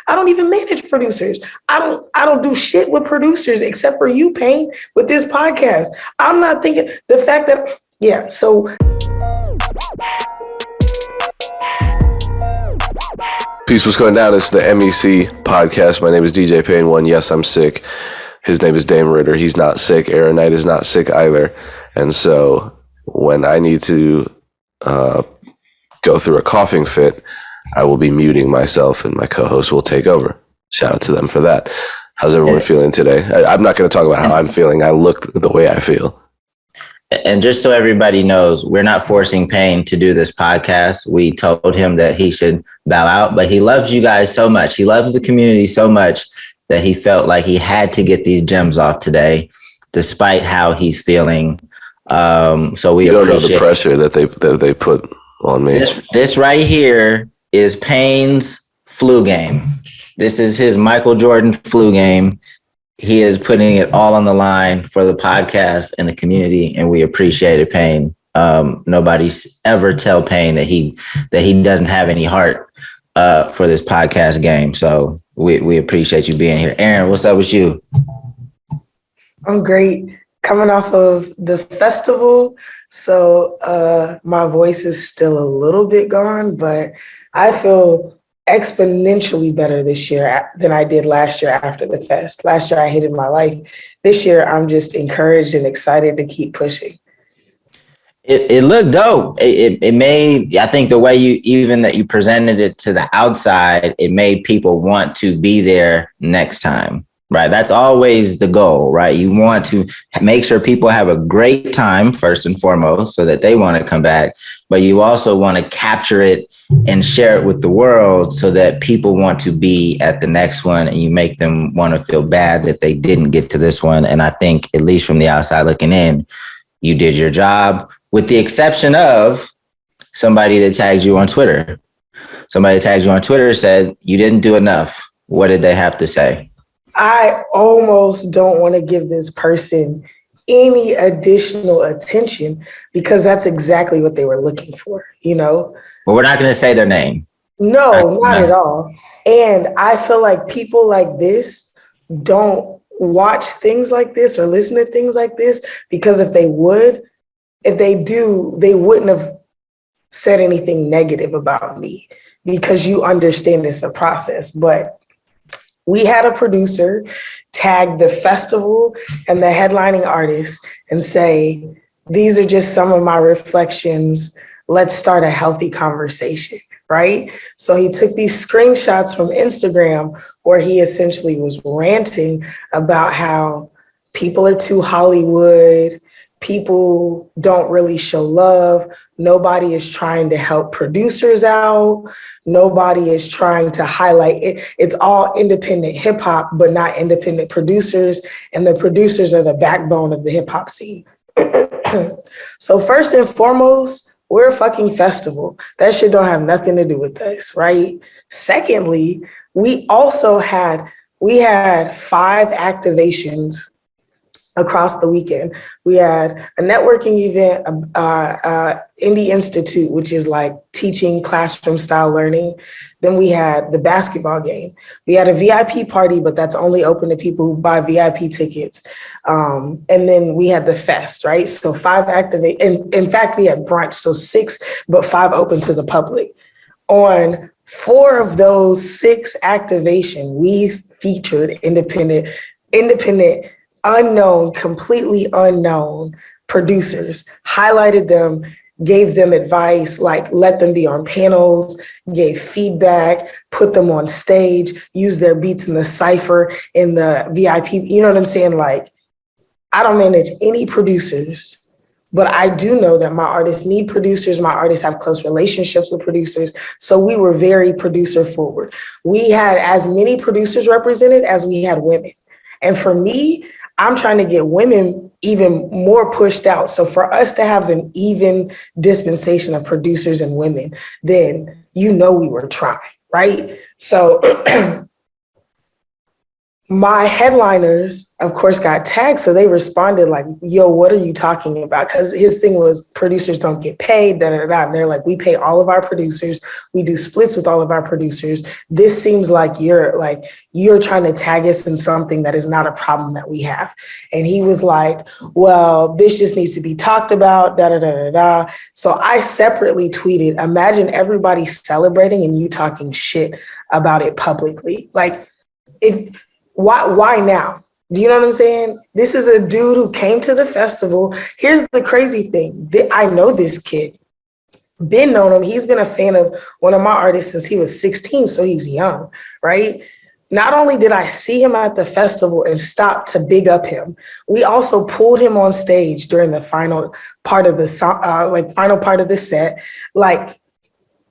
I don't even manage producers. I don't do shit with producers except for you, Payne, with this podcast. I'm not thinking the fact that, yeah, so. Peace, what's going down? It's the MEC podcast. My name is DJ Payne One. Yes, I'm sick. His name is Dame Ritter. He's not sick. Erinn is not sick either. And so when I need to go through a coughing fit, I will be muting myself and my co-host will take over. Shout out to them for that. How's everyone feeling today? I'm not going to talk about how I'm feeling. I look the way I feel. And just so everybody knows, we're not forcing Payne to do this podcast. We told him that he should bow out, but he loves you guys so much. He loves the community so much that he felt like he had to get these gems off today, despite how he's feeling. So we don't know the pressure that they put on me. This right here is Payne's flu game. This is his Michael Jordan flu game. He is putting it all on the line for the podcast and the community, and we appreciate it, Payne. Nobody's ever tell Payne that he doesn't have any heart for this podcast game. So we appreciate you being here. Erinn, what's up with you? I'm great. Coming off of the festival, so my voice is still a little bit gone, but I feel exponentially better this year than I did last year after the fest. Last year I hated my life. This year I'm just encouraged and excited to keep pushing. It looked dope. It made, I think the way you presented it to the outside, it made people want to be there next time, right? That's always the goal, right? You want to make sure people have a great time first and foremost so that they want to come back, but you also want to capture it and share it with the world so that people want to be at the next one and you make them want to feel bad that they didn't get to this one. And I think, at least from the outside looking in, you did your job, with the exception of somebody that tagged you on Twitter. Somebody tagged you on Twitter, said you didn't do enough. What did they have to say? I almost don't want to give this person any additional attention because that's exactly what they were looking for, you know? Well, we're not going to say their name. No, not at all. And I feel like people like this don't watch things like this or listen to things like this because if they do, they wouldn't have said anything negative about me because you understand it's a process. But we had a producer tag the festival and the headlining artists and say, these are just some of my reflections. Let's start a healthy conversation, right? So he took these screenshots from Instagram where he essentially was ranting about how people are too Hollywood, people don't really show love, nobody is trying to help producers out, nobody is trying to highlight it. It's all independent hip hop, but not independent producers, and the producers are the backbone of the hip hop scene. So first and foremost, we're a fucking festival. That shit don't have nothing to do with us, right? Secondly, we had 5 activations across the weekend. We had a networking event, Indie Institute, which is like teaching classroom style learning. Then we had the basketball game. We had a VIP party, but that's only open to people who buy VIP tickets. And then we had the fest, right? So 5 activate. And in fact, we had brunch, so 6, but 5 open to the public. On 4 of those 6 activation, we featured independent, unknown, completely unknown producers, highlighted them, gave them advice, like let them be on panels, gave feedback, put them on stage, use their beats in the cypher, in the VIP. You know what I'm saying? Like, I don't manage any producers, but I do know that my artists need producers. My artists have close relationships with producers. So we were very producer forward. We had as many producers represented as we had women. And for me, I'm trying to get women even more pushed out. So for us to have an even dispensation of producers and women, then you know we were trying, right? So my headliners, of course, got tagged. So they responded like, yo, what are you talking about? Because his thing was producers don't get paid, da, da, da. And they're like, we pay all of our producers. We do splits with all of our producers. This seems like you're trying to tag us in something that is not a problem that we have. And he was like, well, this just needs to be talked about, da, da, da, da, da. So I separately tweeted, imagine everybody celebrating and you talking shit about it publicly. Like, why now? Do you know what I'm saying? This is a dude who came to the festival. Here's the crazy thing. I know this kid. Been known him. He's been a fan of one of my artists since he was 16, so he's young, right? Not only did I see him at the festival and stop to big up him, we also pulled him on stage during the final part of the set. Like,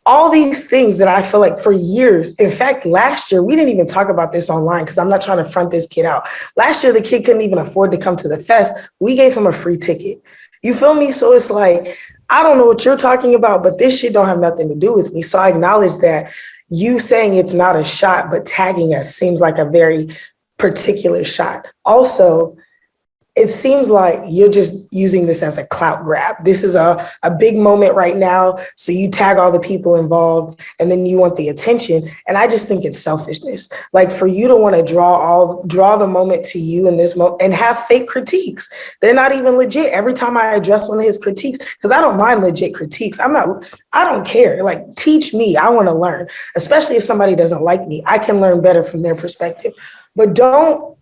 all these things that I feel like for years, in fact, last year, we didn't even talk about this online because I'm not trying to front this kid out. Last year, the kid couldn't even afford to come to the fest. We gave him a free ticket. You feel me? So it's like, I don't know what you're talking about, but this shit don't have nothing to do with me. So I acknowledge that you saying it's not a shot, but tagging us seems like a very particular shot. Also, it seems like you're just using this as a clout grab. This is a big moment right now. So you tag all the people involved and then you want the attention. And I just think it's selfishness. Like, for you to want to draw the moment to you in this moment and have fake critiques. They're not even legit. Every time I address one of his critiques, because I don't mind legit critiques. I don't care. Like, teach me. I want to learn, especially if somebody doesn't like me. I can learn better from their perspective. But don't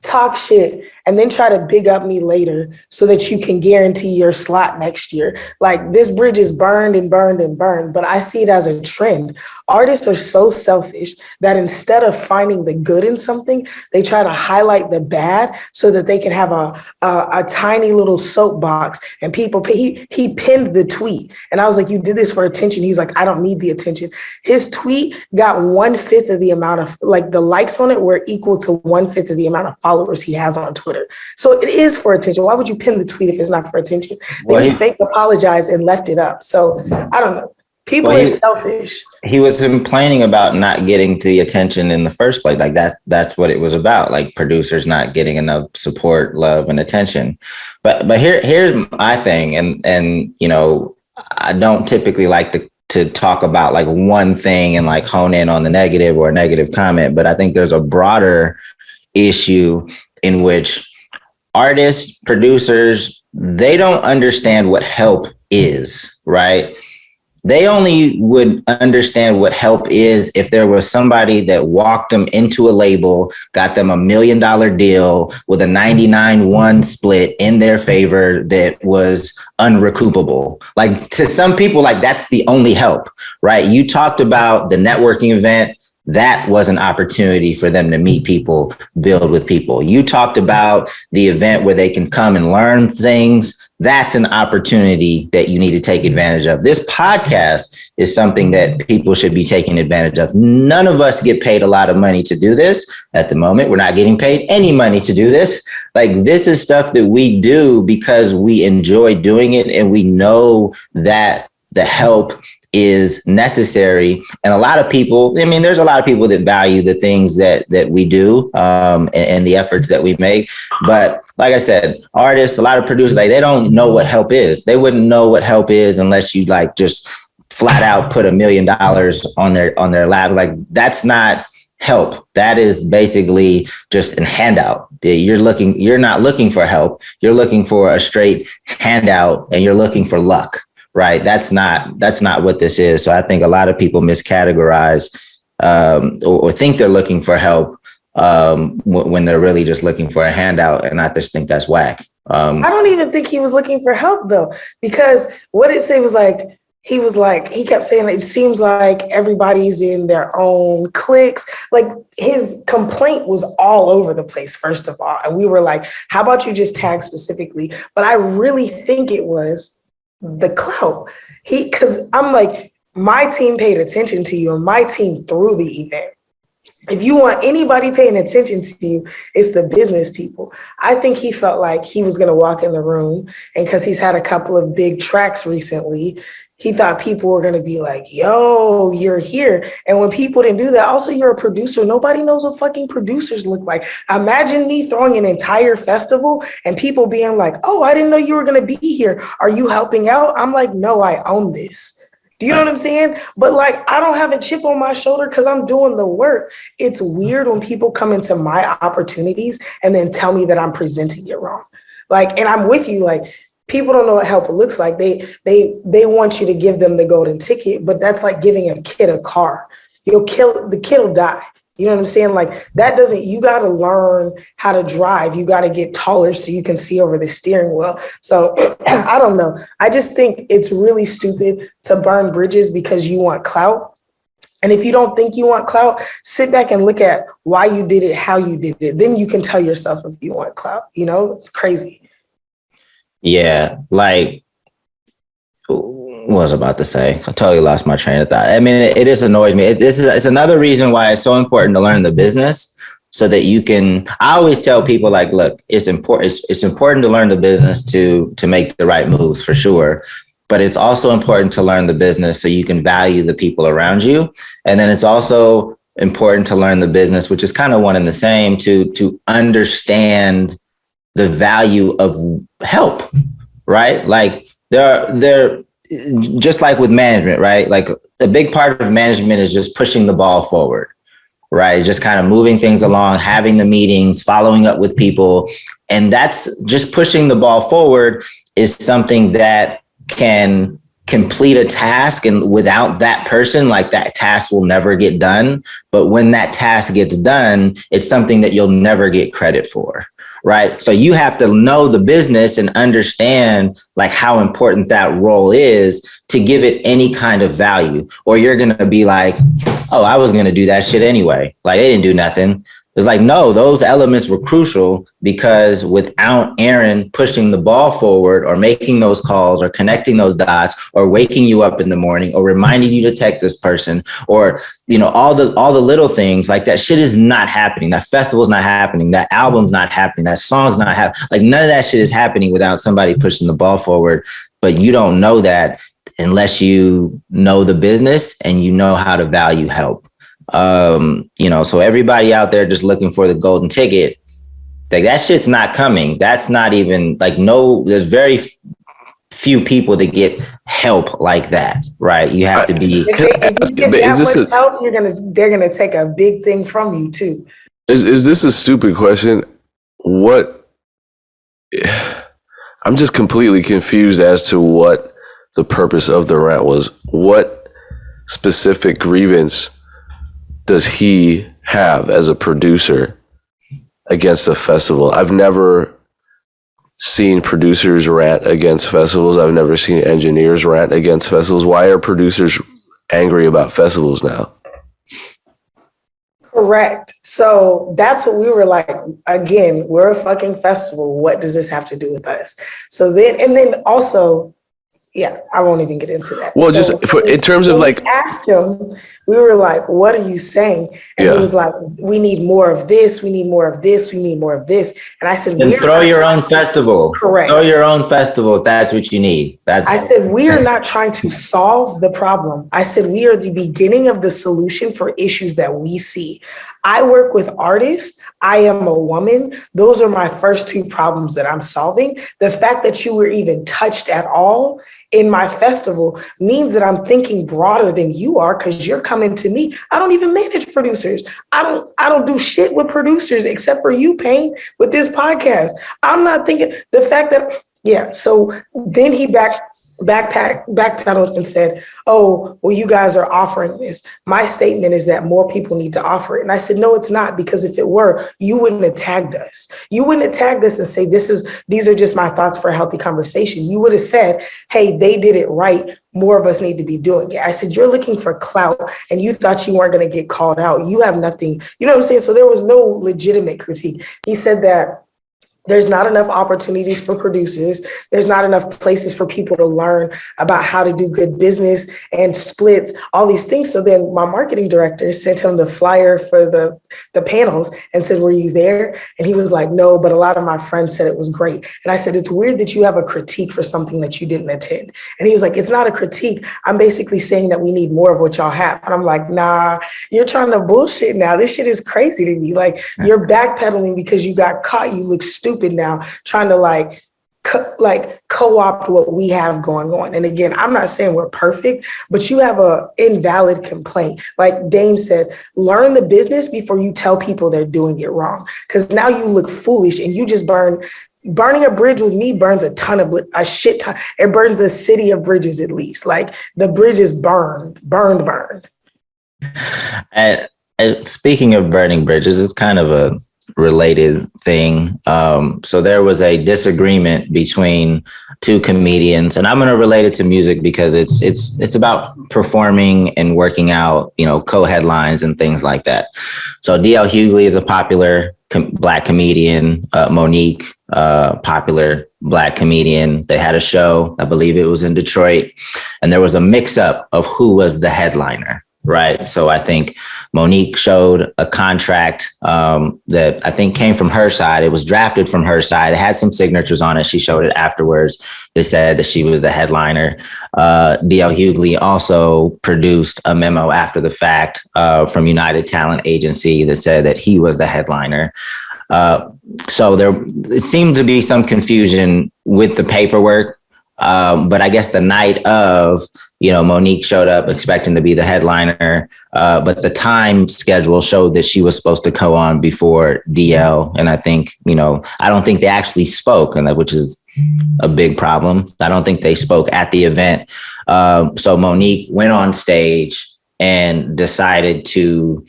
talk shit and then try to big up me later so that you can guarantee your slot next year. Like, this bridge is burned and burned and burned, but I see it as a trend. Artists are so selfish that instead of finding the good in something, they try to highlight the bad so that they can have a tiny little soapbox and people pay. He pinned the tweet and I was like, you did this for attention. He's like, I don't need the attention. His tweet got 1/5 of the amount of, like, the likes on it were equal to 1/5 of the amount of followers he has on Twitter. So it is for attention. Why would you pin the tweet if it's not for attention? Then he fake apologized and left it up. So I don't know. People are selfish. He was complaining about not getting the attention in the first place. Like, that's what it was about. Like, producers not getting enough support, love, and attention. But here's my thing. And you know, I don't typically like to talk about like one thing and like hone in on the negative or a negative comment. But I think there's a broader issue in which artists, producers, they don't understand what help is, right? They only would understand what help is if there was somebody that walked them into a label, got them $1 million deal with a 99-1 split in their favor that was unrecoupable. Like, to some people, like, that's the only help, right? You talked about the networking event. That was an opportunity for them to meet people, build with people. You talked about the event where they can come and learn things. That's an opportunity that you need to take advantage of. This podcast is something that people should be taking advantage of. None of us get paid a lot of money to do this at the moment. We're not getting paid any money to do this. Like, this is stuff that we do because we enjoy doing it and we know that the help is necessary. And a lot of people, I mean, there's a lot of people that value the things that we do and the efforts that we make. But like I said, artists, a lot of producers, like, they don't know what help is. They wouldn't know what help is unless you like just flat out put $1 million on their lap. Like, that's not help. That is basically just a handout. You're not looking for help. You're looking for a straight handout and you're looking for luck. Right. That's not what this is. So I think a lot of people miscategorize or think they're looking for help when they're really just looking for a handout. And I just think that's whack. I don't even think he was looking for help, though, because what it said was like, he kept saying it seems like everybody's in their own cliques. Like, his complaint was all over the place, first of all. And we were like, how about you just tag specifically? But I really think it was the clout. Because I'm like, my team paid attention to you and my team threw the event. If you want anybody paying attention to you, it's the business people. I think he felt like he was going to walk in the room, and because he's had a couple of big tracks recently, He thought people were going to be like, yo, you're here. And when people didn't do that, also, you're a producer. Nobody knows what fucking producers look like. Imagine me throwing an entire festival and people being like, oh, I didn't know you were going to be here. Are you helping out? I'm like, no, I own this. Do you know what I'm saying? But like, I don't have a chip on my shoulder because I'm doing the work. It's weird when people come into my opportunities and then tell me that I'm presenting it wrong. Like, and I'm with you, like, people don't know what help looks like. They want you to give them the golden ticket, but that's like giving a kid a car. The kid will die. You know what I'm saying? Like you got to learn how to drive. You got to get taller so you can see over the steering wheel. So I don't know. I just think it's really stupid to burn bridges because you want clout. And if you don't think you want clout, sit back and look at why you did it, how you did it. Then you can tell yourself if you want clout. It's crazy. Yeah, like, what was I about to say? I totally lost my train of thought. I mean, it just annoys me. It's another reason why it's so important to learn the business so that you can. I always tell people, like, look, it's important. It's important to learn the business to make the right moves for sure. But it's also important to learn the business so you can value the people around you. And then it's also important to learn the business, which is kind of one and the same, to understand the value of help, right? Like they're just like with management, right? Like a big part of management is just pushing the ball forward, right? Just kind of moving things along, having the meetings, following up with people. And that's just pushing the ball forward is something that can complete a task. And without that person, like that task will never get done. But when that task gets done, it's something that you'll never get credit for. Right. So you have to know the business and understand like how important that role is to give it any kind of value, or you're going to be like, oh, I was going to do that shit anyway. Like they didn't do nothing. It's like, no, those elements were crucial because without Erinn pushing the ball forward or making those calls or connecting those dots or waking you up in the morning or reminding you to text this person or, all the little things like that shit is not happening. That festival's not happening. That album's not happening. That song's not happening. Like none of that shit is happening without somebody pushing the ball forward. But you don't know that unless you know the business and you know how to value help. So everybody out there just looking for the golden ticket, like that shit's not coming. That's not even like, there's very few people that get help like that, right? You have to be. They're gonna take a big thing from you too. Is this a stupid question? What? I'm just completely confused as to what the purpose of the rant was. What specific grievance does he have as a producer against the festival? I've never seen producers rant against festivals. I've never seen engineers rant against festivals. Why are producers angry about festivals now? Correct. So that's what we were like, again, we're a fucking festival. What does this have to do with us? So then also, yeah, I won't even get into that. Well, so in terms of like, we asked him, we were like, what are you saying? And he was like, we need more of this. We need more of this. We need more of this. And I said, throw your own festival. Correct. Throw your own festival if that's what you need. I said, we are not trying to solve the problem. I said, we are the beginning of the solution for issues that we see. I work with artists. I am a woman. Those are my first two problems that I'm solving. The fact that you were even touched at all in my festival means that I'm thinking broader than you are because you're coming to me. I don't even manage producers. I don't do shit with producers except for you, Payne, with this podcast. I'm not thinking the fact that, so then he backpedaled and said, oh, well, you guys are offering this. My statement is that more people need to offer it. And I said, no, it's not, because if it were, you wouldn't have tagged us. You wouldn't have tagged us and say, these are just my thoughts for a healthy conversation. You would have said, hey, they did it right. More of us need to be doing it. I said, you're looking for clout and you thought you weren't going to get called out. You have nothing, you know what I'm saying? So there was no legitimate critique. He said that There's not enough opportunities for producers. There's not enough places for people to learn about how to do good business and splits, all these things. So then my marketing director sent him the flyer for the panels and said, were you there? And he was like, no, but a lot of my friends said it was great. And I said, it's weird that you have a critique for something that you didn't attend. And he was like, it's not a critique. I'm basically saying that we need more of what y'all have. And I'm like, nah, you're trying to bullshit now. This shit is crazy to me. Like, you're backpedaling because you got caught. You look stupid now, trying to co-opt what we have going on. And again, I'm not saying we're perfect, but you have a invalid complaint. Like Dame said, learn the business before you tell people they're doing it wrong. Because now you look foolish and you just burning a bridge with me burns a shit ton. It burns a city of bridges at least. Like the bridge is burned. And speaking of burning bridges, it's kind of a related thing. So there was a disagreement between two comedians, and I'm going to relate it to music because it's about performing and working out, co-headlines and things like that. So DL Hughley is a popular Black comedian. Monique, popular Black comedian. They had a show, I believe it was in Detroit, and there was a mix-up of who was the headliner. Right. So I think Monique showed a contract that I think came from her side. It was drafted from her side. It had some signatures on it. She showed it afterwards. They said that she was the headliner. DL Hughley also produced a memo after the fact from United Talent Agency that said that he was the headliner. So it seemed to be some confusion with the paperwork. But I guess the night of, Monique showed up expecting to be the headliner. But the time schedule showed that she was supposed to go on before DL. And I think, I don't think they actually spoke, which is a big problem. I don't think they spoke at the event. So Monique went on stage and decided to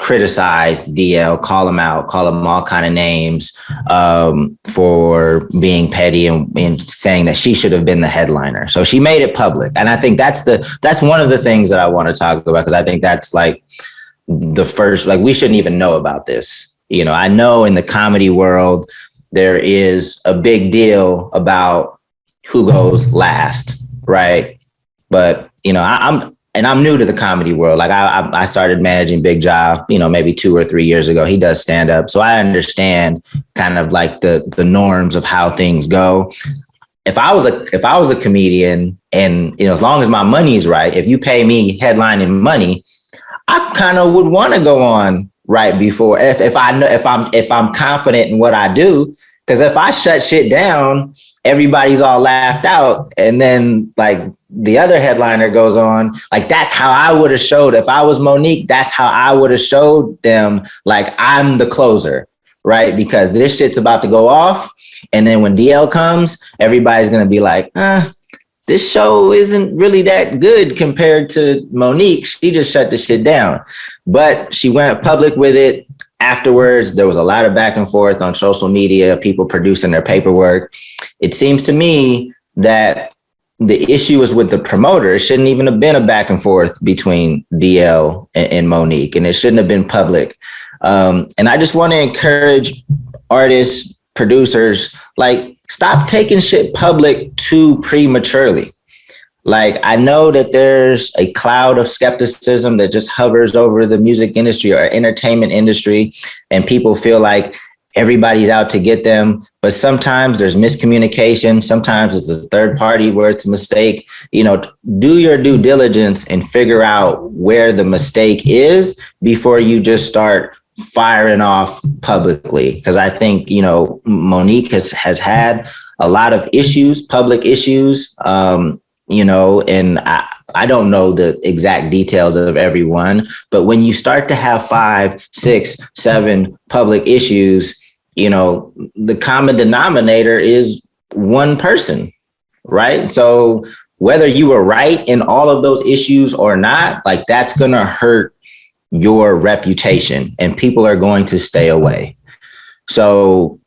criticize DL, call him out, call him all kind of names for being petty and saying that she should have been the headliner. So she made it public. And I think that's one of the things that I want to talk about, because I think that's like the first, we shouldn't even know about this. I know in the comedy world, there is a big deal about who goes last, right? But, I'm new to the comedy world. I started managing Big Job, maybe 2 or 3 years ago. He does stand up. So I understand kind of like the norms of how things go. If I was a comedian and, as long as my money's right, if you pay me headlining money, I kind of would want to go on right before if I'm confident in what I do. Because if I shut shit down, everybody's all laughed out. And then the other headliner goes on, that's how I would have showed. If I was Monique, that's how I would have showed them, I'm the closer, right? Because this shit's about to go off. And then when DL comes, everybody's going to be like, this show isn't really that good compared to Monique. She just shut the shit down. But she went public with it. Afterwards, there was a lot of back and forth on social media, people producing their paperwork. It seems to me that the issue is with the promoter. It shouldn't even have been a back and forth between DL and Monique, and it shouldn't have been public. And I just want to encourage artists, producers, stop taking shit public too prematurely. I know that there's a cloud of skepticism that just hovers over the music industry or entertainment industry, and people feel like everybody's out to get them. But sometimes there's miscommunication. Sometimes it's a third party where it's a mistake. Do your due diligence and figure out where the mistake is before you just start firing off publicly. Because I think, Monique has had a lot of issues, public issues, and I don't know the exact details of every one, but when you start to have 5, 6, 7 public issues, the common denominator is one person, right? So whether you were right in all of those issues or not, that's going to hurt your reputation and people are going to stay away. So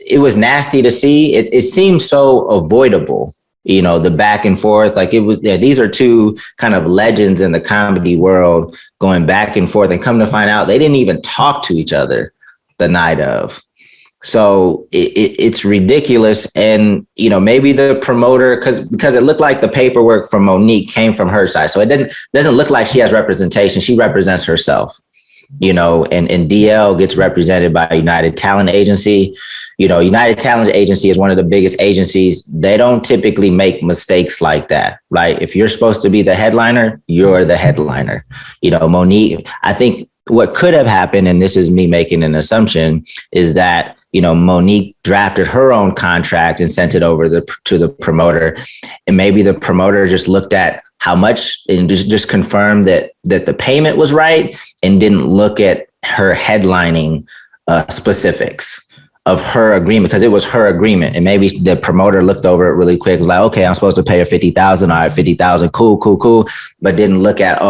it was nasty to see. It seemed so avoidable. The back and forth, these are two kind of legends in the comedy world going back and forth, and come to find out they didn't even talk to each other the night of. So it's ridiculous. And, maybe the promoter, because it looked like the paperwork from Monique came from her side. So it doesn't look like she has representation. She represents herself, and DL gets represented by United Talent Agency. United Talent Agency is one of the biggest agencies. They don't typically make mistakes like that, right? If you're supposed to be the headliner, you're the headliner. Monique, I think what could have happened, and this is me making an assumption, is that, Monique drafted her own contract and sent it over to the promoter. And maybe the promoter just looked at how much and just confirmed that the payment was right and didn't look at her headlining specifics of her agreement, because it was her agreement. And maybe the promoter looked over it really quick, like, okay, I'm supposed to pay her 50,000. All right, 50,000. Cool. But didn't look at,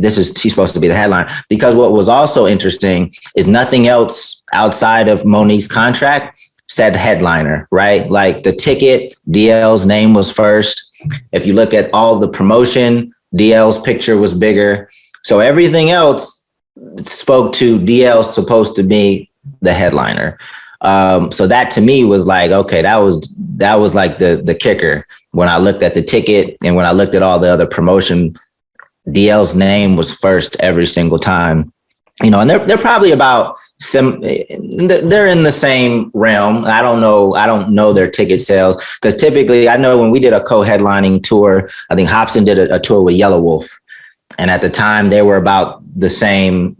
she's supposed to be the headline. Because what was also interesting is nothing else outside of Monique's contract said headliner, right? Like the ticket, DL's name was first. If you look at all the promotion, DL's picture was bigger. So everything else spoke to DL's supposed to be the headliner. So that to me was like, okay, that was like the kicker. When I looked at the ticket and when I looked at all the other promotion, DL's name was first every single time. And they're probably about they're in the same realm. I don't know their ticket sales, because typically I know when we did a co-headlining tour, I think Hobson did a tour with Yellow Wolf. And at the time they were about the same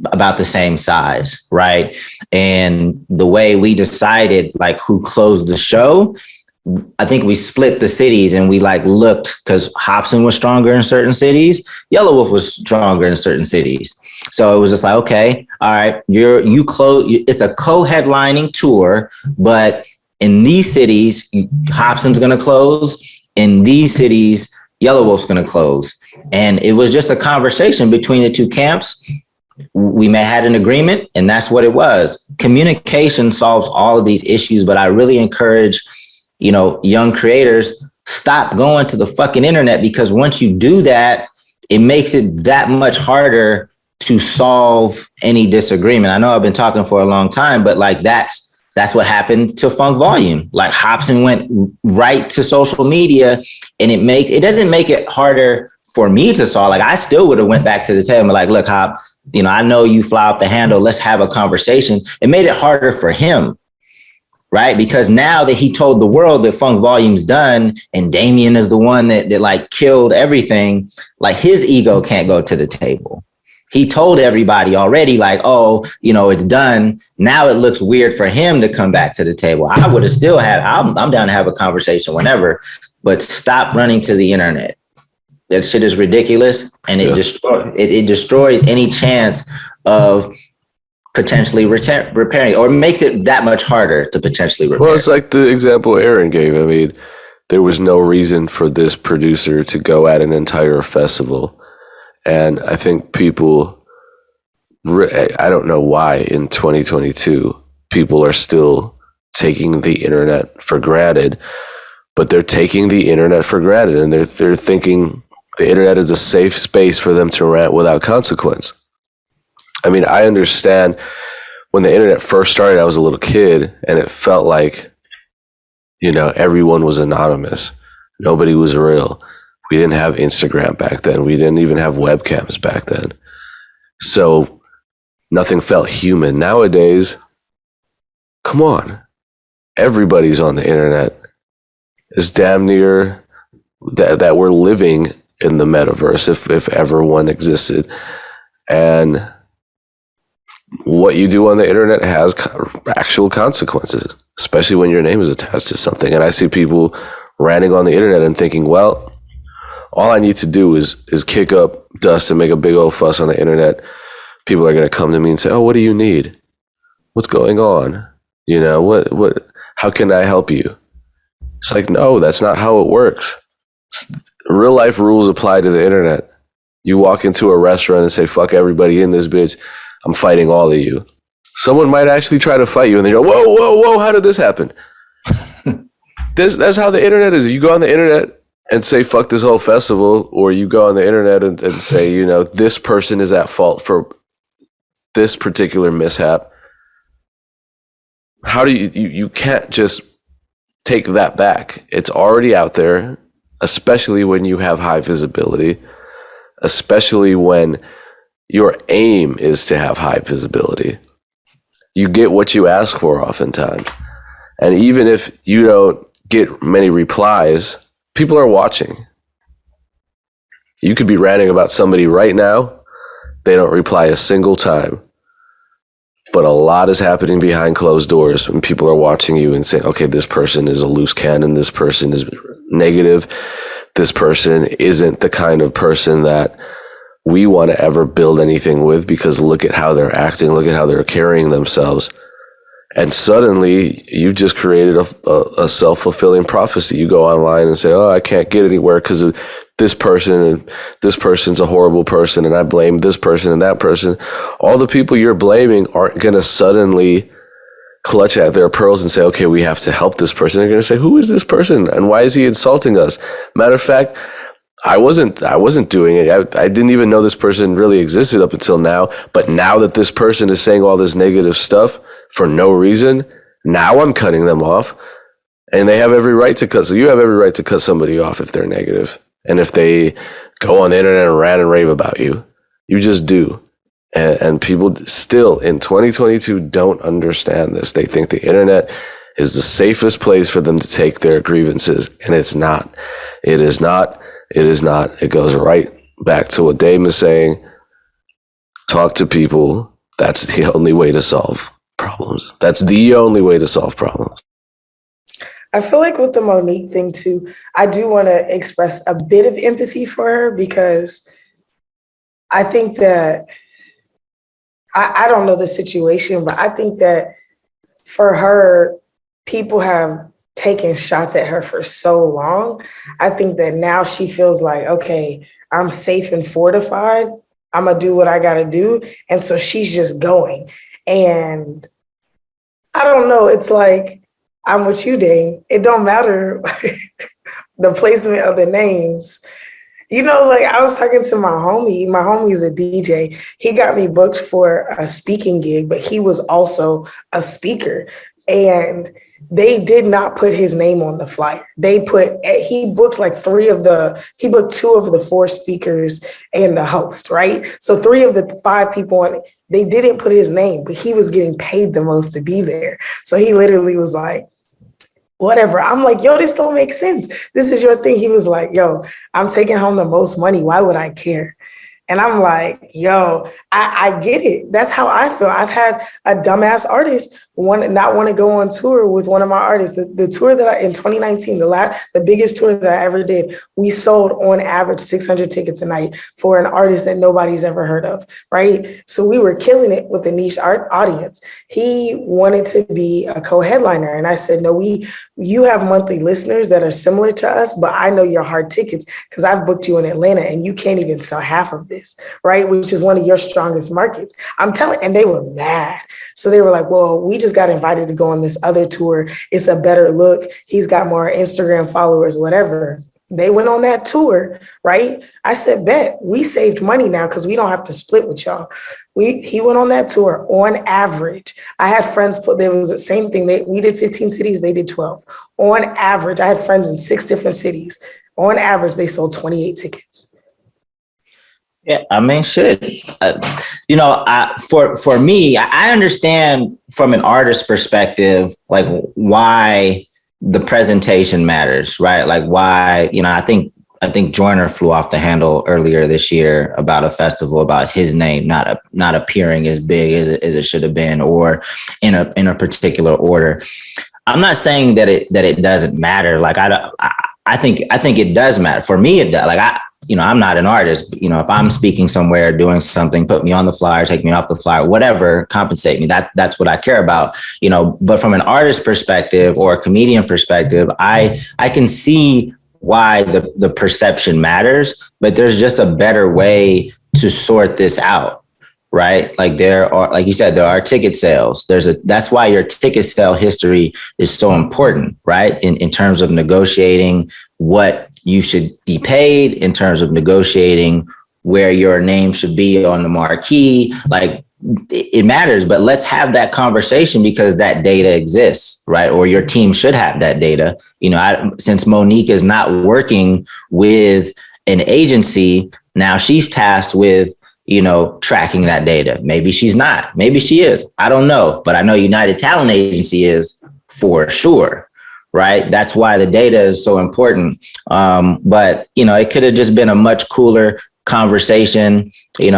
size, right? And the way we decided like who closed the show, I think we split the cities and we like looked, because Hobson was stronger in certain cities, Yellow Wolf was stronger in certain cities. So it was just like, okay, all right, you close. It's a co-headlining tour, but in these cities, Hobson's going to close. In these cities, Yellow Wolf's going to close. And it was just a conversation between the two camps. We may had an agreement, and that's what it was. Communication solves all of these issues, but I really encourage, young creators, stop going to the fucking internet, because once you do that, it makes it that much harder to solve any disagreement. I know I've been talking for a long time, but like that's what happened to Funk Volume. Like Hobson went right to social media, and it doesn't make it harder for me to solve. Like I still would have went back to the table and like, look, Hop, I know you fly off the handle. Let's have a conversation. It made it harder for him, right? Because now that he told the world that Funk Volume's done and Damien is the one that like killed everything, like his ego can't go to the table. He told everybody already, like, it's done. Now it looks weird for him to come back to the table. I would have still I'm down to have a conversation whenever, but stop running to the internet. That shit is ridiculous, and it destroys any chance of potentially repairing, or makes it that much harder to potentially repair. Well, it's like the example Erinn gave. I mean, there was no reason for this producer to go at an entire festival. And I think people, I don't know why in 2022, people are still taking the internet for granted, but they're taking the internet for granted, and they're thinking the internet is a safe space for them to rant without consequence. I mean, I understand when the internet first started, I was a little kid, and it felt like, everyone was anonymous. Nobody was real. We didn't have Instagram back then. We didn't even have webcams back then. So nothing felt human. Nowadays, come on. Everybody's on the internet. It's damn near that we're living in the metaverse, if ever one existed. And what you do on the internet has actual consequences, especially when your name is attached to something. And I see people ranting on the internet and thinking, well, all I need to do is kick up dust and make a big old fuss on the internet. People are going to come to me and say, oh, what do you need? What's going on? What, how can I help you? It's like, no, that's not how it works. Real life rules apply to the internet. You walk into a restaurant and say, fuck everybody in this bitch. I'm fighting all of you. Someone might actually try to fight you and they go, whoa, how did this happen? That's how the internet is. You go on the internet and say, fuck this whole festival, or you go on the internet and say, this person is at fault for this particular mishap. how do you can't just take that back. It's already out there, especially when you have high visibility, especially when your aim is to have high visibility. You get what you ask for oftentimes. And even if you don't get many replies, people are watching. You could be ranting about somebody right now. They don't reply a single time. But a lot is happening behind closed doors when people are watching you and saying, okay, this person is a loose cannon. This person is negative. This person isn't the kind of person that we want to ever build anything with, because look at how they're acting. Look at how they're carrying themselves. And suddenly you've just created a self-fulfilling prophecy. You go online and say, oh, I can't get anywhere because of this person, and this person's a horrible person, and I blame this person and that person. All the people you're blaming aren't going to suddenly clutch at their pearls and say, okay, we have to help this person. They're going to say, who is this person and why is he insulting us? Matter of fact, I wasn't doing it. I didn't even know this person really existed up until now. But now that this person is saying all this negative stuff for no reason, now I'm cutting them off. And they have every right to cut. So you have every right to cut somebody off if they're negative. And if they go on the internet and rant and rave about you, you just do. And people still in 2022 don't understand this. They think the internet is the safest place for them to take their grievances. And it's not. It is not. It is not. It goes right back to what Dame is saying. Talk to people. That's the only way to solve problems. That's the only way to solve problems. I feel like with the Monique thing too, I do want to express a bit of empathy for her, because I think that, I don't know the situation, but I think that for her, people have taken shots at her for so long. I think that now she feels like, okay, I'm safe and fortified. I'm going to do what I got to do. And so she's just going. And I don't know. It's like, I'm with you, Dane. It don't matter the placement of the names. You know, like I was talking to my homie. My homie's a DJ. He got me booked for a speaking gig, but he was also a speaker. And they did not put his name on the flyer. He booked he booked 2 of the 4 speakers and the host, right? So 3 of the 5 people on it, they didn't put his name, but he was getting paid the most to be there. So he literally was like, whatever. I'm like, yo, this don't make sense. This is your thing. He was like, yo, I'm taking home the most money. Why would I care? And I'm like, yo, I get it. That's how I feel. I've had a dumbass artist not want to go on tour with one of my artists. The tour that in 2019, the biggest tour that I ever did, we sold on average 600 tickets a night for an artist that nobody's ever heard of, right? So we were killing it with the niche art audience. He wanted to be a co-headliner. And I said, no, you have monthly listeners that are similar to us, but I know your hard tickets because I've booked you in Atlanta and you can't even sell half of this, right? Which is one of your strongest markets. And they were mad. So they were like, well, we just got invited to go on this other tour. It's a better look. He's got more Instagram followers, whatever. They went on that tour, right? I said, bet, we saved money now because we don't have to split with y'all. He went on that tour on average. I had friends there was the same thing. We did 15 cities, they did 12. On average, I had friends in 6 different cities. On average, they sold 28 tickets. Yeah, I mean, shit. For me, I understand from an artist perspective, like why the presentation matters, right? Like why, I think Joyner flew off the handle earlier this year about a festival about his name not appearing as big as it should have been, or in a particular order. I'm not saying that it doesn't matter. Like I think it does matter. For me, it does. Like I'm not an artist, but, if I'm speaking somewhere, doing something, put me on the flyer, take me off the flyer, whatever, compensate me. That's what I care about, but from an artist perspective or a comedian perspective, I can see why the perception matters, but there's just a better way to sort this out, right? Like like you said, there are ticket sales. That's why your ticket sale history is so important, right? In terms of negotiating what you should be paid, in terms of negotiating where your name should be on the marquee. Like it matters, but let's have that conversation because that data exists, right? Or your team should have that data. Since Monique is not working with an agency, now she's tasked with, tracking that data. Maybe she's not, maybe she is. I don't know, but I know United Talent Agency is for sure. Right. That's why the data is so important. But, it could have just been a much cooler conversation. Did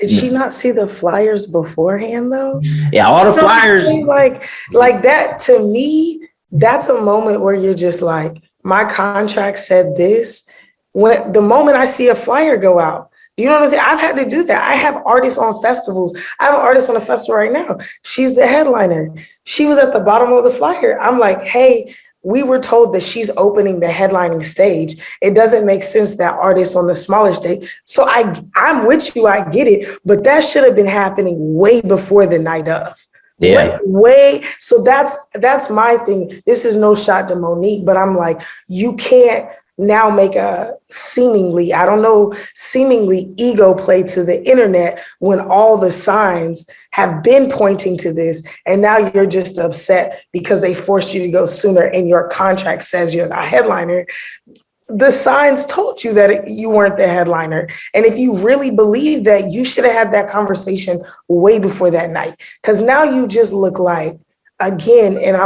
she not see the flyers beforehand though? Yeah, all the flyers. Like that, to me, that's a moment where you're just like, my contract said this. When the moment I see a flyer go out, do you know what I'm saying? I've had to do that. I have artists on festivals. I have an artist on a festival right now. She's the headliner. She was at the bottom of the flyer. I'm like, hey, we were told that she's opening the headlining stage. It doesn't make sense that artists on the smaller stage. So I'm with you. I get it. But that should have been happening way before the night of. Yeah. Way. So that's my thing. This is no shot to Monique, but I'm like, you can't now make a seemingly ego play to the internet when all the signs have been pointing to this. And now you're just upset because they forced you to go sooner and your contract says you're not a headliner. The signs told you that you weren't the headliner. And if you really believe that, you should have had that conversation way before that night. Because now you just look like, again, and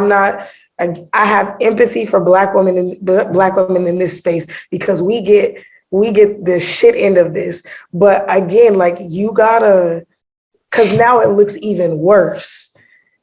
I have empathy for Black women in this space because we get the shit end of this. But again, like you gotta, because now it looks even worse.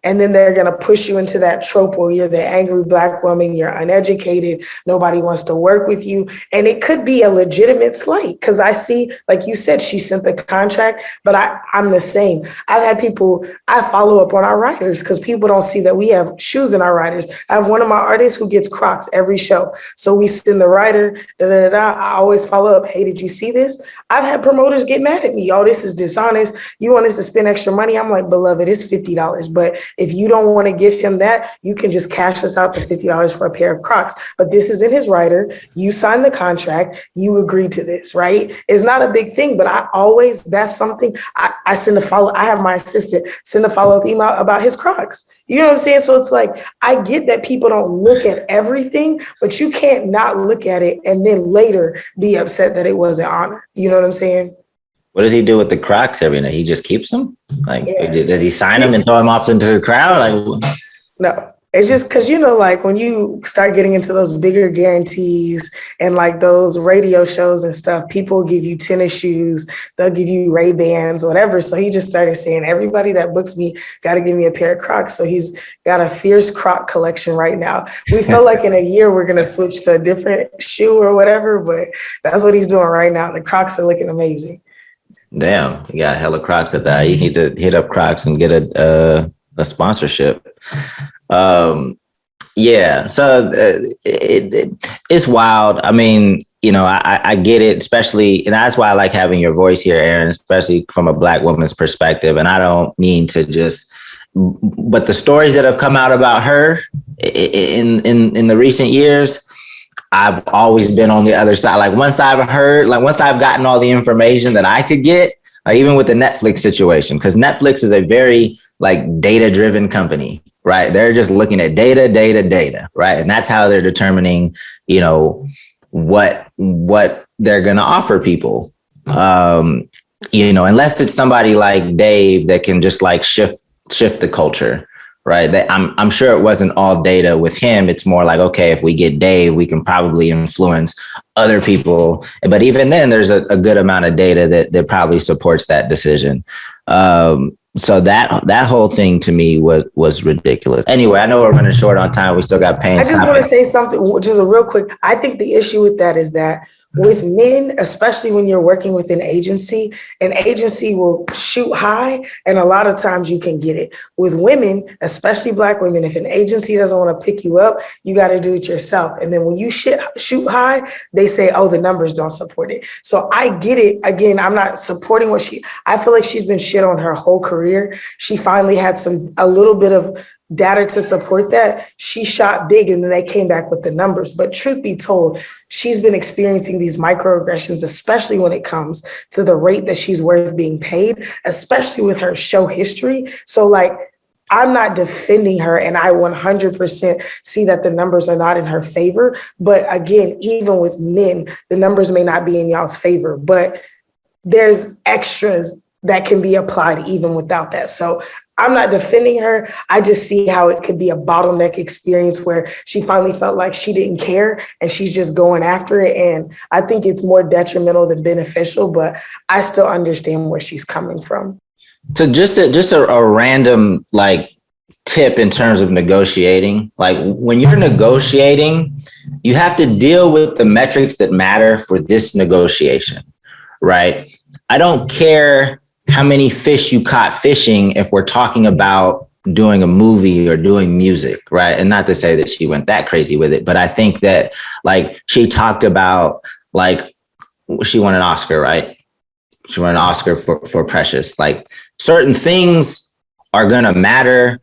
And then they're going to push you into that trope where you're the angry Black woman, you're uneducated, nobody wants to work with you. And it could be a legitimate slight because I see, like you said, she sent the contract, but I'm the same. I've had people, I follow up on our writers because people don't see that we have shoes in our writers. I have one of my artists who gets Crocs every show. So we send the writer, I always follow up. Hey, did you see this? I've had promoters get mad at me. Oh, this is dishonest. You want us to spend extra money? I'm like, beloved, it's $50. But if you don't want to give him that, you can just cash us out the $50 for a pair of Crocs. But this is in his writer. You signed the contract. You agreed to this, right? It's not a big thing, but that's something I send a follow. I have my assistant send a follow-up email about his Crocs. You know what I'm saying? So it's like, I get that people don't look at everything, but you can't not look at it and then later be upset that it wasn't honored. You know what I'm saying? What does he do with the Crocs every night? He just keeps them? Yeah. Does he sign them and throw them off into the crowd? No, it's just because, like when you start getting into those bigger guarantees and like those radio shows and stuff, people give you tennis shoes, they'll give you Ray-Bans, whatever. So he just started saying, everybody that books me got to give me a pair of Crocs. So he's got a fierce Croc collection right now. We feel like in a year, we're going to switch to a different shoe or whatever, but that's what he's doing right now. The Crocs are looking amazing. Damn, you got hella Crocs at that. You need to hit up Crocs and get a sponsorship. Yeah, so it's wild. I mean, I get it, especially, and that's why I like having your voice here, Erinn, especially from a Black woman's perspective. And I don't mean to but the stories that have come out about her in the recent years, I've always been on the other side. Like once I've gotten all the information that I could get, even with the Netflix situation, because Netflix is a very data-driven company, right? They're just looking at data, right? And that's how they're determining, what they're going to offer people. Unless it's somebody like Dave that can just shift the culture. Right. I'm sure it wasn't all data with him. It's more like, OK, if we get Dave, we can probably influence other people. But even then, there's a good amount of data that probably supports that decision. So that whole thing to me was ridiculous. Anyway, I know we're running short on time. We still got pain. I just want to say something, just a real quick. I think the issue with that is that with men, especially when you're working with an agency will shoot high, and a lot of times you can get it. With women, especially Black women, if an agency doesn't want to pick you up, you got to do it yourself. And then when you shoot high, they say, oh, the numbers don't support it. So I get it. Again, I'm not supporting I feel like she's been shit on her whole career. She finally had a little bit of data to support that, she shot big and then they came back with the numbers. But truth be told, she's been experiencing these microaggressions, especially when it comes to the rate that she's worth being paid, especially with her show history. So like, I'm not defending her, and I 100% see that the numbers are not in her favor. But again, even with men, the numbers may not be in y'all's favor, but there's extras that can be applied even without that. So I'm not defending her. I just see how it could be a bottleneck experience where she finally felt like she didn't care and she's just going after it. And I think it's more detrimental than beneficial, but I still understand where she's coming from. So just a random like tip in terms of negotiating. Like when you're negotiating, you have to deal with the metrics that matter for this negotiation, right? I don't care how many fish you caught fishing if we're talking about doing a movie or doing music, right? And not to say that she went that crazy with it, but I think that like she talked about like she won an Oscar, right? She won an Oscar for Precious. Like certain things are going to matter.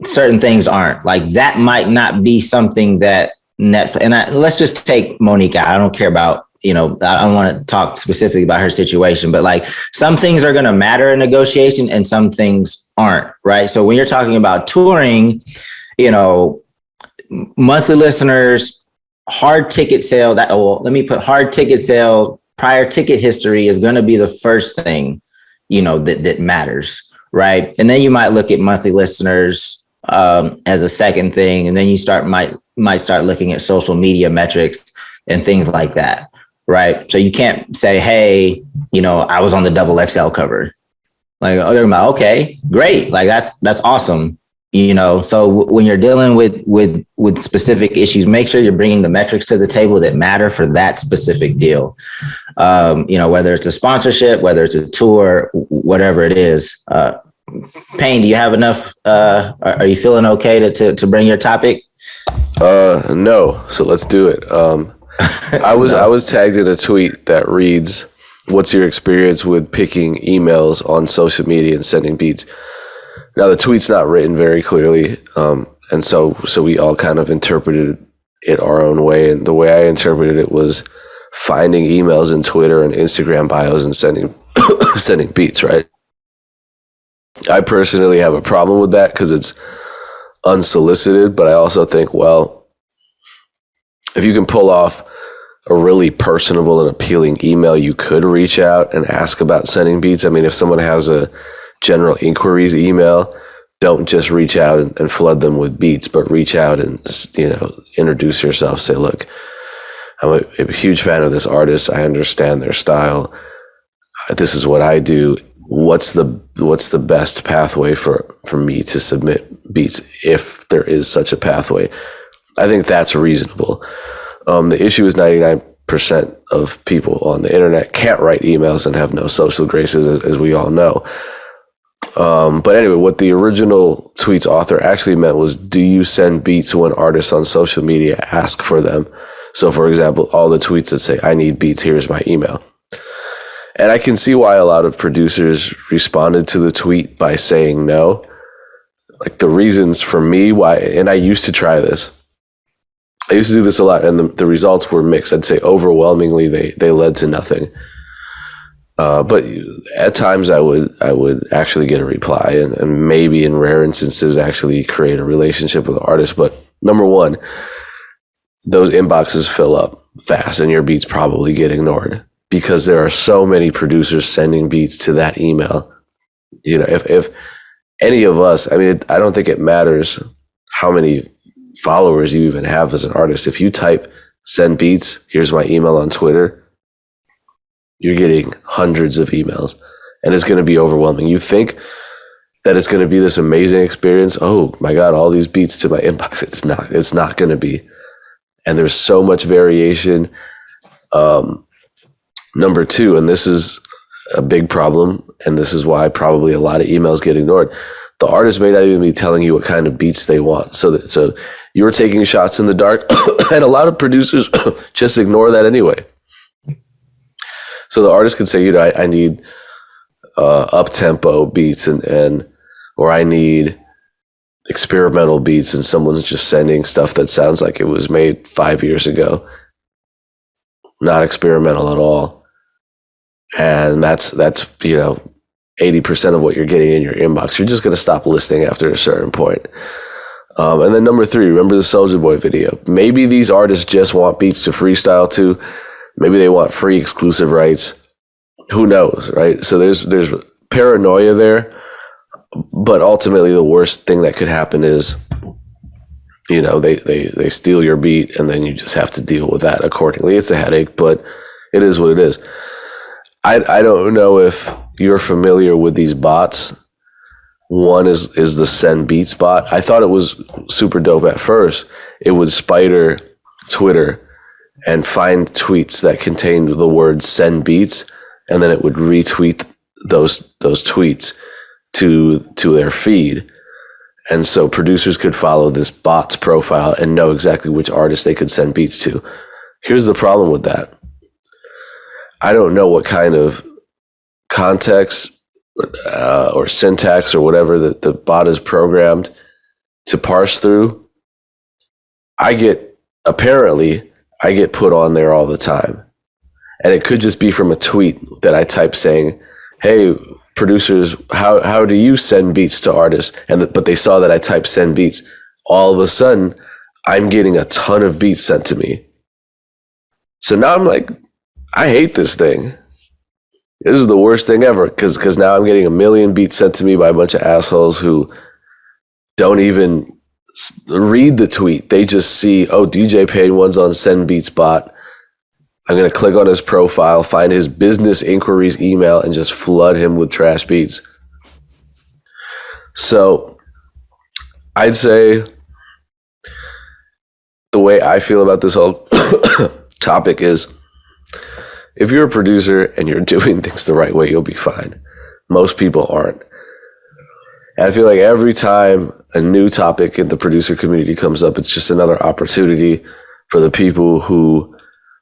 Certain things aren't. Like that might not be something that Netflix, and let's just take Monique out. I don't care about, I don't want to talk specifically about her situation, but like some things are going to matter in negotiation and some things aren't, right? So when you're talking about touring, monthly listeners, hard ticket sale, let me put hard ticket sale, prior ticket history is going to be the first thing, that matters, right? And then you might look at monthly listeners as a second thing, and then you might start looking at social media metrics and things like that, right? So you can't say, hey, I was on the XXL cover. Like, okay, great, like that's awesome. So when you're dealing with specific issues, make sure you're bringing the metrics to the table that matter for that specific deal. Whether it's a sponsorship, whether it's a tour, whatever it is. Payne, do you have enough? Are you feeling okay to bring your topic? No. So let's do it. I was tagged in a tweet that reads, "What's your experience with picking emails on social media and sending beats?" Now the tweet's not written very clearly, and so we all kind of interpreted it our own way. And the way I interpreted it was finding emails in Twitter and Instagram bios and sending sending beats. Right. I personally have a problem with that because it's unsolicited, but I also think, well, if you can pull off a really personable and appealing email, you could reach out and ask about sending beats. I mean, if someone has a general inquiries email, don't just reach out and flood them with beats, but reach out and, introduce yourself. Say, look, I'm a huge fan of this artist. I understand their style. This is what I do. What's the best pathway for me to submit beats, if there is such a pathway? I think that's reasonable. The issue is 99% of people on the internet can't write emails and have no social graces, as we all know. But anyway, what the original tweet's author actually meant was, do you send beats when artists on social media ask for them? So for example, all the tweets that say, I need beats, here's my email. And I can see why a lot of producers responded to the tweet by saying no. Like the reasons for me why, and I used to try this. I used to do this a lot, and the results were mixed. I'd say overwhelmingly they led to nothing. But at times I would actually get a reply and maybe in rare instances actually create a relationship with the artist. But number one, those inboxes fill up fast and your beats probably get ignored because there are so many producers sending beats to that email. If any of us, I mean, I don't think it matters how many followers you even have as an artist. If you type send beats, here's my email on Twitter, you're getting hundreds of emails and it's going to be overwhelming. You think that it's going to be this amazing experience. Oh my God, all these beats to my inbox. It's not going to be. And there's so much variation. Number two, and this is a big problem, and this is why probably a lot of emails get ignored. The artist may not even be telling you what kind of beats they want. So you're taking shots in the dark, and a lot of producers just ignore that anyway. So the artist could say, I need up-tempo beats or I need experimental beats and someone's just sending stuff that sounds like it was made 5 years ago. Not experimental at all. And that's 80% of what you're getting in your inbox. You're just going to stop listening after a certain point. And then number 3, remember the Soulja Boy video. Maybe these artists just want beats to freestyle to. Maybe they want free exclusive rights. Who knows, right? So there's paranoia there. But ultimately, the worst thing that could happen is, they steal your beat and then you just have to deal with that accordingly. It's a headache, but it is what it is. I don't know if you're familiar with these bots. One is the Send Beats bot. I thought it was super dope at first. It would spider Twitter and find tweets that contained the word Send Beats, and then it would retweet those tweets to their feed. And so producers could follow this bot's profile and know exactly which artist they could send beats to. Here's the problem with that. I don't know what kind of context or syntax or whatever that the bot is programmed to parse through. I get put on there all the time. And it could just be from a tweet that I type saying, hey, producers, how do you send beats to artists? But they saw that I typed send beats. All of a sudden, I'm getting a ton of beats sent to me. So now I'm like, I hate this thing. This is the worst thing ever because now I'm getting a million beats sent to me by a bunch of assholes who don't even read the tweet. They just see, oh, DJ Payne one's on Send Beats bot. I'm going to click on his profile, find his business inquiries email, and just flood him with trash beats. So I'd say the way I feel about this whole topic is if you're a producer and you're doing things the right way, you'll be fine. Most people aren't. And I feel like every time a new topic in the producer community comes up, it's just another opportunity for the people who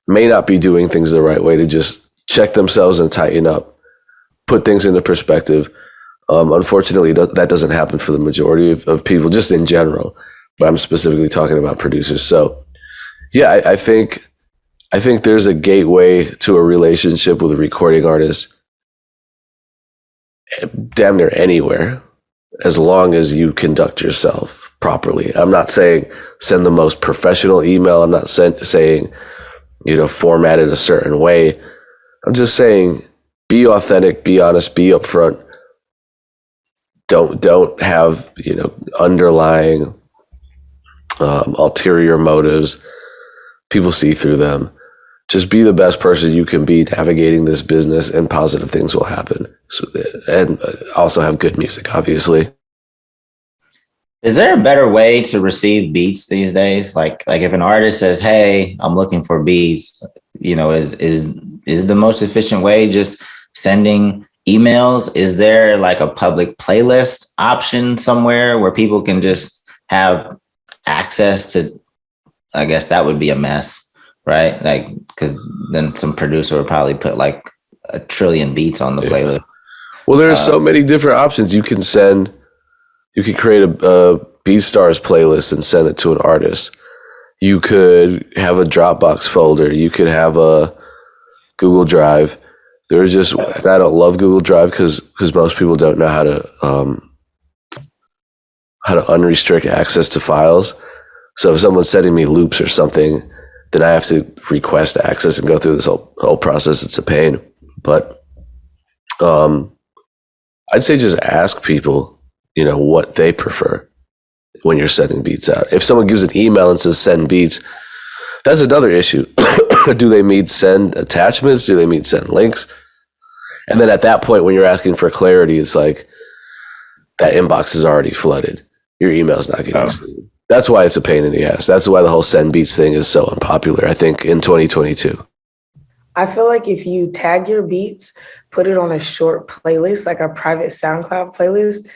may not be doing things the right way to just check themselves and tighten up, put things into perspective. Unfortunately, that doesn't happen for the majority of people, just in general. But I'm specifically talking about producers. So, yeah, I think there's a gateway to a relationship with a recording artist damn near anywhere, as long as you conduct yourself properly. I'm not saying send the most professional email. I'm not saying, format it a certain way. I'm just saying be authentic, be honest, be upfront. Don't have, underlying ulterior motives. People see through them. Just be the best person you can be navigating this business, and positive things will happen. So, and also have good music, obviously. Is there a better way to receive beats these days? Like if an artist says, "Hey, I'm looking for beats," is the most efficient way just sending emails? Is there like a public playlist option somewhere where people can just have access to? I guess that would be a mess, right? Like, because then some producer would probably put like 1 trillion beats on the playlist. Well, there are so many different options. You can create a BeatStars playlist and send it to an artist. You could have a Dropbox folder. You could have a Google Drive. And I don't love Google Drive because most people don't know how to unrestrict access to files. So if someone's sending me loops or something, then I have to request access and go through this whole process. It's a pain. But I'd say just ask people, what they prefer when you're sending beats out. If someone gives an email and says send beats, that's another issue. Do they mean send attachments? Do they mean send links? And then at that point, when you're asking for clarity, it's like that inbox is already flooded. Your email's not getting seen. That's why it's a pain in the ass. That's why the whole send beats thing is so unpopular, I think, in 2022. I feel like if you tag your beats, put it on a short playlist, like a private SoundCloud playlist.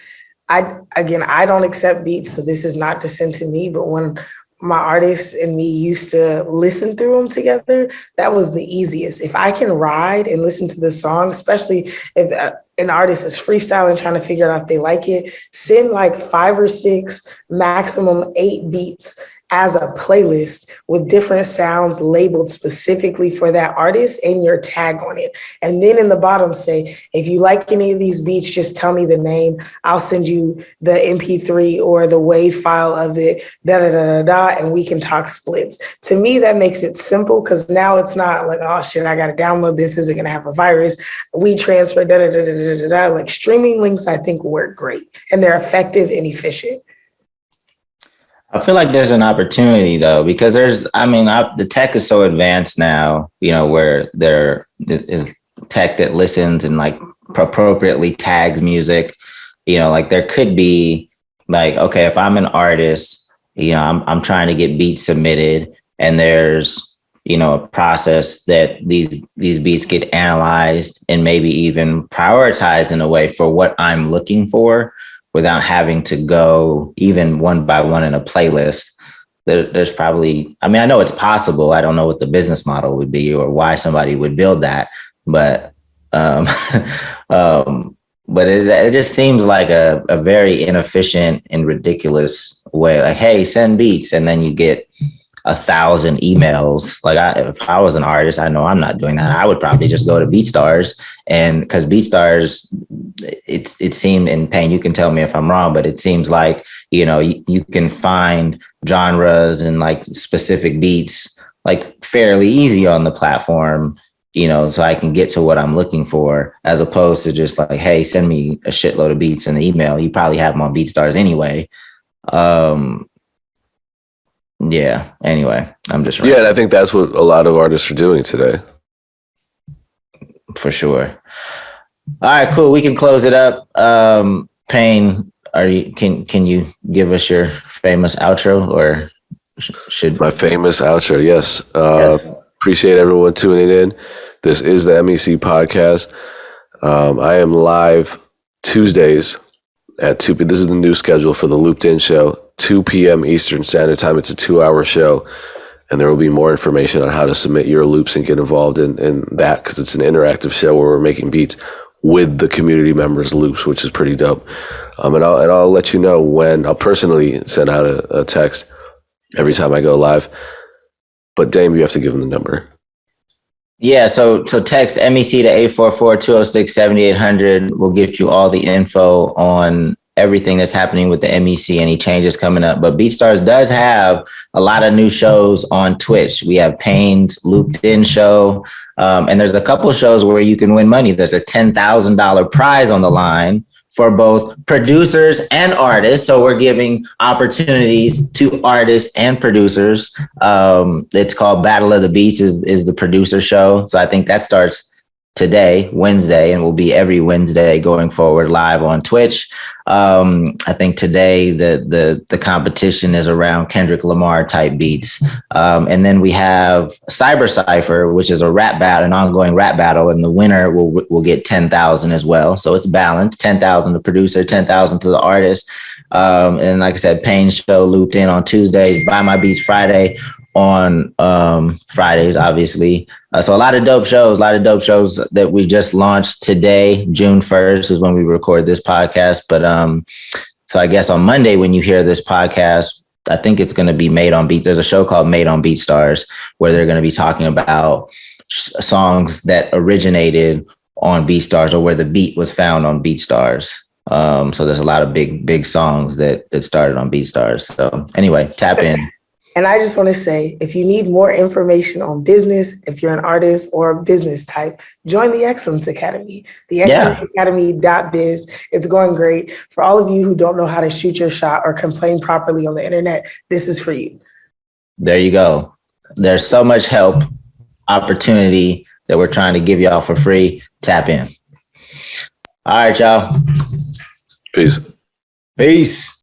I don't accept beats, so this is not to send to me. But when my artist and me used to listen through them together, that was the easiest. If I can ride and listen to the song, especially if an artist is freestyling, trying to figure out if they like it, send like 5 or 6, maximum 8 beats as a playlist with different sounds labeled specifically for that artist and your tag on it. And then in the bottom say, if you like any of these beats, just tell me the name. I'll send you the MP3 or the WAV file of it, and we can talk splits. To me, that makes it simple because now it's not like, oh shit, I got to download this. Is it going to have a virus? We transfer, Like streaming links, I think work great and they're effective and efficient. I feel like there's an opportunity though, because the tech is so advanced now, where there is tech that listens and like appropriately tags music, like there could be like, okay, if I'm an artist, I'm trying to get beats submitted and there's, a process that these beats get analyzed and maybe even prioritized in a way for what I'm looking for, without having to go even one by one in a playlist. There's probably, I know it's possible. I don't know what the business model would be or why somebody would build that, but it just seems like a very inefficient and ridiculous way. Like, hey, send beats, and then you get 1,000 emails. Like if I was an artist, I know I'm not doing that. I would probably just go to BeatStars, and because BeatStars, it seemed, and Payne, you can tell me if I'm wrong, but it seems like, you can find genres and like specific beats like fairly easy on the platform, so I can get to what I'm looking for, as opposed to just like, hey, send me a shitload of beats in the email. You probably have them on BeatStars anyway. Yeah. Anyway, I'm just and I think that's what a lot of artists are doing today. For sure. All right, cool. We can close it up. Payne, can you give us your famous outro, or should my famous outro? Yes. Yes. Appreciate everyone tuning in. This is the MEC podcast. I am live Tuesdays at 2 p.m. This is the new schedule for the Looped In show, 2 p.m. Eastern Standard Time. It's a 2-hour show, and there will be more information on how to submit your loops and get involved in that, because it's an interactive show where we're making beats with the community members' loops, which is pretty dope. And I'll let you know when. I'll personally send out a text every time I go live. But Dame, you have to give them the number. Yeah, so text MEC to 844-206-7800. We'll give you all the info on everything that's happening with the MEC, any changes coming up. But BeatStars does have a lot of new shows on Twitch. We have Payne's Looped In show, and there's a couple shows where you can win money. There's a $10,000 prize on the line for both producers and artists. So we're giving opportunities to artists and producers. It's called Battle of the Beats is the producer show. So I think that starts today, Wednesday, and will be every Wednesday going forward live on Twitch. I think today the competition is around Kendrick Lamar type beats. And then we have Cyber Cypher, which is a rap battle, an ongoing rap battle, and the winner will get 10,000 as well. So it's balanced, 10,000 to the producer, 10,000 to the artist. And like I said, Payne's show Looped In on Tuesdays, Buy My Beats Friday on Fridays, obviously. So a lot of dope shows that we just launched today. June 1st is when we record this podcast. But so I guess on Monday, when you hear this podcast, I think it's going to be Made on Beat. There's a show called Made on BeatStars where they're going to be talking about songs that originated on BeatStars, or where the beat was found on BeatStars. So there's a lot of big songs that started on BeatStars. So anyway, tap in. And I just want to say, if you need more information on business, if you're an artist or a business type, join the Excellence Academy, the excellenceacademy.biz. It's going great. For all of you who don't know how to shoot your shot or complain properly on the internet, this is for you. There you go. There's so much help, opportunity that we're trying to give y'all for free. Tap in. All right, y'all. Peace. Peace.